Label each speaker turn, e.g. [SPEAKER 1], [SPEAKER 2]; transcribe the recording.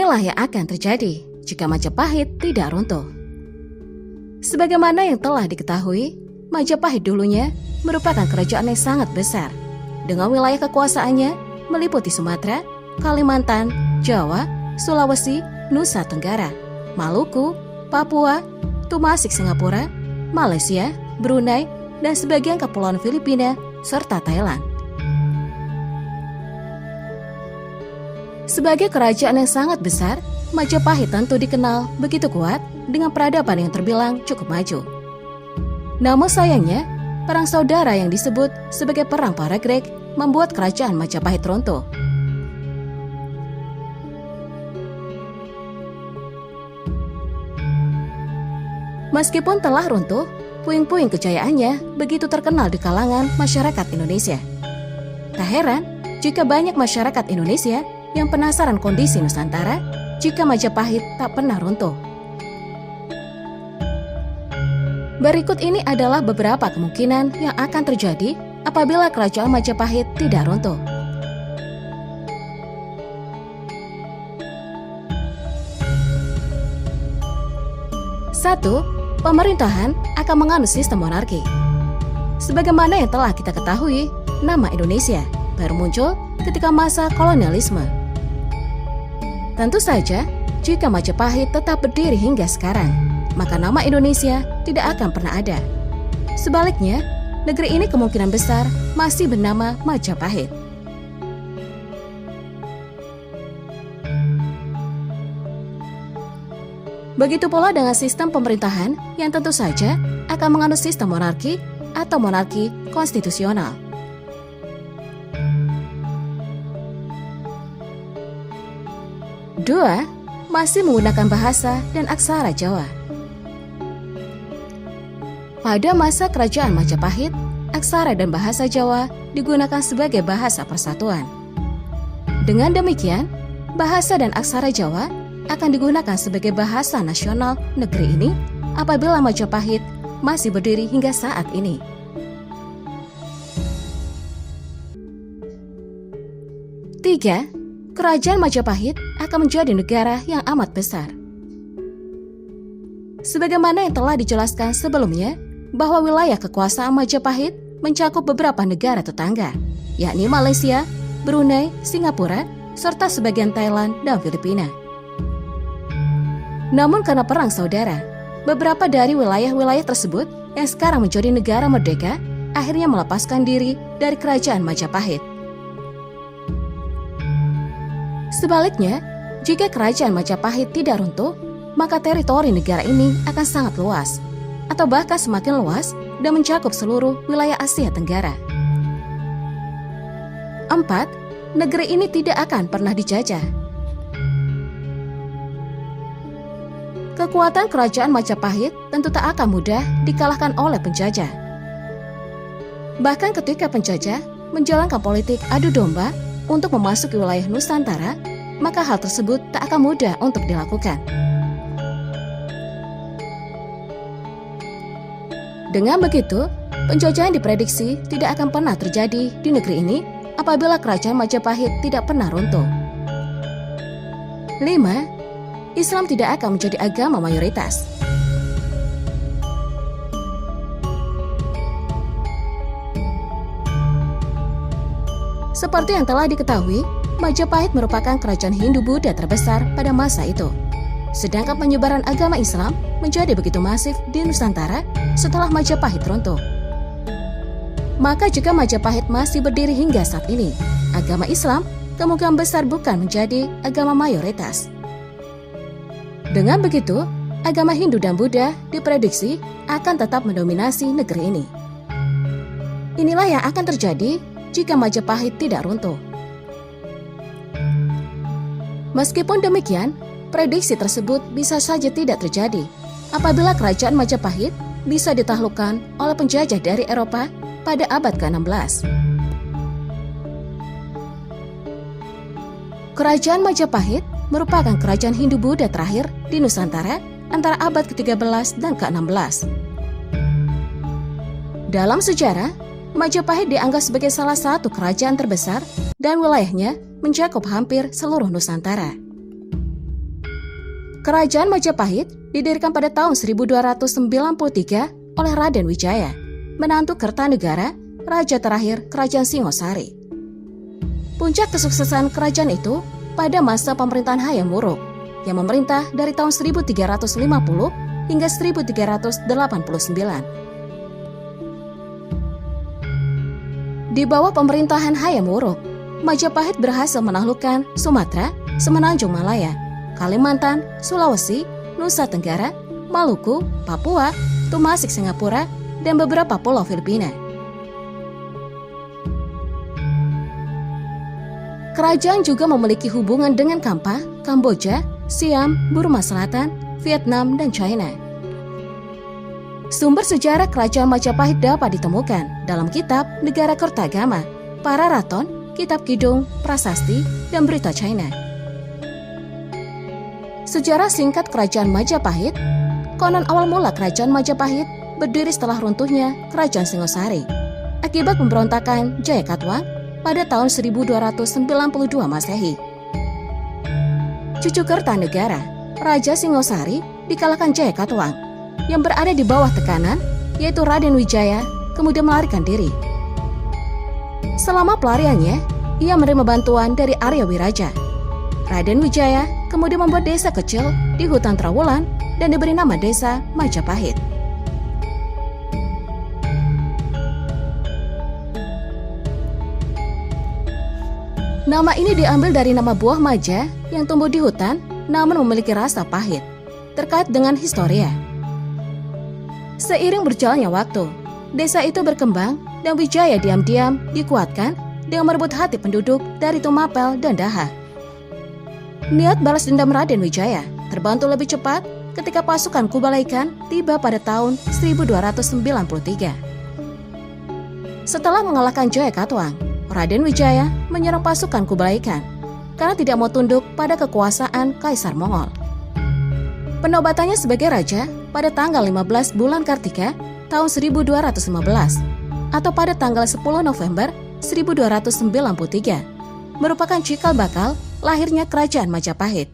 [SPEAKER 1] Inilah yang akan terjadi jika Majapahit tidak runtuh. Sebagaimana yang telah diketahui, Majapahit dulunya merupakan kerajaan yang sangat besar, dengan wilayah kekuasaannya meliputi Sumatera, Kalimantan, Jawa, Sulawesi, Nusa Tenggara, Maluku, Papua, Tumasik Singapura, Malaysia, Brunei, dan sebagian kepulauan Filipina, serta Thailand. Sebagai kerajaan yang sangat besar, Majapahit tentu dikenal begitu kuat dengan peradaban yang terbilang cukup maju. Namun sayangnya, perang saudara yang disebut sebagai Perang Paragreg membuat kerajaan Majapahit runtuh. Meskipun telah runtuh, puing-puing kejayaannya begitu terkenal di kalangan masyarakat Indonesia. Tak heran jika banyak masyarakat Indonesia yang penasaran kondisi Nusantara jika Majapahit tak pernah runtuh. Berikut ini adalah beberapa kemungkinan yang akan terjadi apabila kerajaan Majapahit tidak runtuh. 1. Pemerintahan akan menganut sistem monarki. Sebagaimana yang telah kita ketahui, nama Indonesia baru muncul ketika masa kolonialisme. Tentu saja, jika Majapahit tetap berdiri hingga sekarang, maka nama Indonesia tidak akan pernah ada. Sebaliknya, negeri ini kemungkinan besar masih bernama Majapahit. Begitu pula dengan sistem pemerintahan yang tentu saja akan menganut sistem monarki atau monarki konstitusional. 2. Masih menggunakan bahasa dan aksara Jawa. Pada masa kerajaan Majapahit, aksara dan bahasa Jawa digunakan sebagai bahasa persatuan. Dengan demikian, bahasa dan aksara Jawa akan digunakan sebagai bahasa nasional negeri ini apabila Majapahit masih berdiri hingga saat ini. 3. Kerajaan Majapahit akan menjadi negara yang amat besar. Sebagaimana yang telah dijelaskan sebelumnya, bahwa wilayah kekuasaan Majapahit mencakup beberapa negara tetangga, yakni Malaysia, Brunei, Singapura, serta sebagian Thailand dan Filipina. Namun karena perang saudara, beberapa dari wilayah-wilayah tersebut yang sekarang menjadi negara merdeka akhirnya melepaskan diri dari kerajaan Majapahit. Sebaliknya, jika kerajaan Majapahit tidak runtuh, maka teritori negara ini akan sangat luas, atau bahkan semakin luas dan mencakup seluruh wilayah Asia Tenggara. 4. Negeri ini tidak akan pernah dijajah. Kekuatan kerajaan Majapahit tentu tak akan mudah dikalahkan oleh penjajah. Bahkan ketika penjajah menjalankan politik adu domba untuk memasuki wilayah Nusantara, maka hal tersebut tak akan mudah untuk dilakukan. Dengan begitu, penjajahan diprediksi tidak akan pernah terjadi di negeri ini apabila kerajaan Majapahit tidak pernah runtuh. 5. Islam tidak akan menjadi agama mayoritas. Seperti yang telah diketahui, Majapahit merupakan kerajaan Hindu-Buddha terbesar pada masa itu. Sedangkan penyebaran agama Islam menjadi begitu masif di Nusantara setelah Majapahit runtuh. Maka jika Majapahit masih berdiri hingga saat ini, agama Islam kemungkinan besar bukan menjadi agama mayoritas. Dengan begitu, agama Hindu dan Buddha diprediksi akan tetap mendominasi negeri ini. Inilah yang akan terjadi jika Majapahit tidak runtuh. Meskipun demikian, prediksi tersebut bisa saja tidak terjadi apabila kerajaan Majapahit bisa ditaklukkan oleh penjajah dari Eropa pada abad ke-16. Kerajaan Majapahit merupakan kerajaan Hindu-Buddha terakhir di Nusantara antara abad ke-13 dan ke-16. Dalam sejarah, Majapahit dianggap sebagai salah satu kerajaan terbesar dan wilayahnya mencakup hampir seluruh Nusantara. Kerajaan Majapahit didirikan pada tahun 1293 oleh Raden Wijaya, menantu Kertanegara, raja terakhir Kerajaan Singosari. Puncak kesuksesan kerajaan itu pada masa pemerintahan Hayam Wuruk yang memerintah dari tahun 1350 hingga 1389. Di bawah pemerintahan Hayam Wuruk, Majapahit berhasil menaklukkan Sumatera, Semenanjung Malaya, Kalimantan, Sulawesi, Nusa Tenggara, Maluku, Papua, Tumasik Singapura, dan beberapa pulau Filipina. Kerajaan juga memiliki hubungan dengan Kampa, Kamboja, Siam, Burma Selatan, Vietnam, dan China. Sumber sejarah Kerajaan Majapahit dapat ditemukan dalam kitab Negara Kertagama, Pararaton, Kitab Kidung, Prasasti, dan Berita China. Sejarah singkat Kerajaan Majapahit. Konon awal mula Kerajaan Majapahit berdiri setelah runtuhnya Kerajaan Singosari akibat pemberontakan Jayakatwang pada tahun 1292 Masehi. Cucu Kertanegara, Raja Singosari, dikalahkan Jayakatwang yang berada di bawah tekanan, yaitu Raden Wijaya, kemudian melarikan diri. Selama pelariannya, ia menerima bantuan dari Arya Wiraja. Raden Wijaya kemudian membuat desa kecil di hutan Trawulan dan diberi nama desa Majapahit. Nama ini diambil dari nama buah maja yang tumbuh di hutan namun memiliki rasa pahit, terkait dengan historia. Seiring berjalannya waktu, desa itu berkembang dan Wijaya diam-diam dikuatkan dengan merebut hati penduduk dari Tumapel dan Daha. Niat balas dendam Raden Wijaya terbantu lebih cepat ketika pasukan Kubalaikan tiba pada tahun 1293. Setelah mengalahkan Jayakatwang, Raden Wijaya menyerang pasukan Kubalaikan karena tidak mau tunduk pada kekuasaan Kaisar Mongol. Penobatannya sebagai raja pada tanggal 15 bulan Kartika tahun 1215 atau pada tanggal 10 November 1293 merupakan cikal bakal lahirnya Kerajaan Majapahit.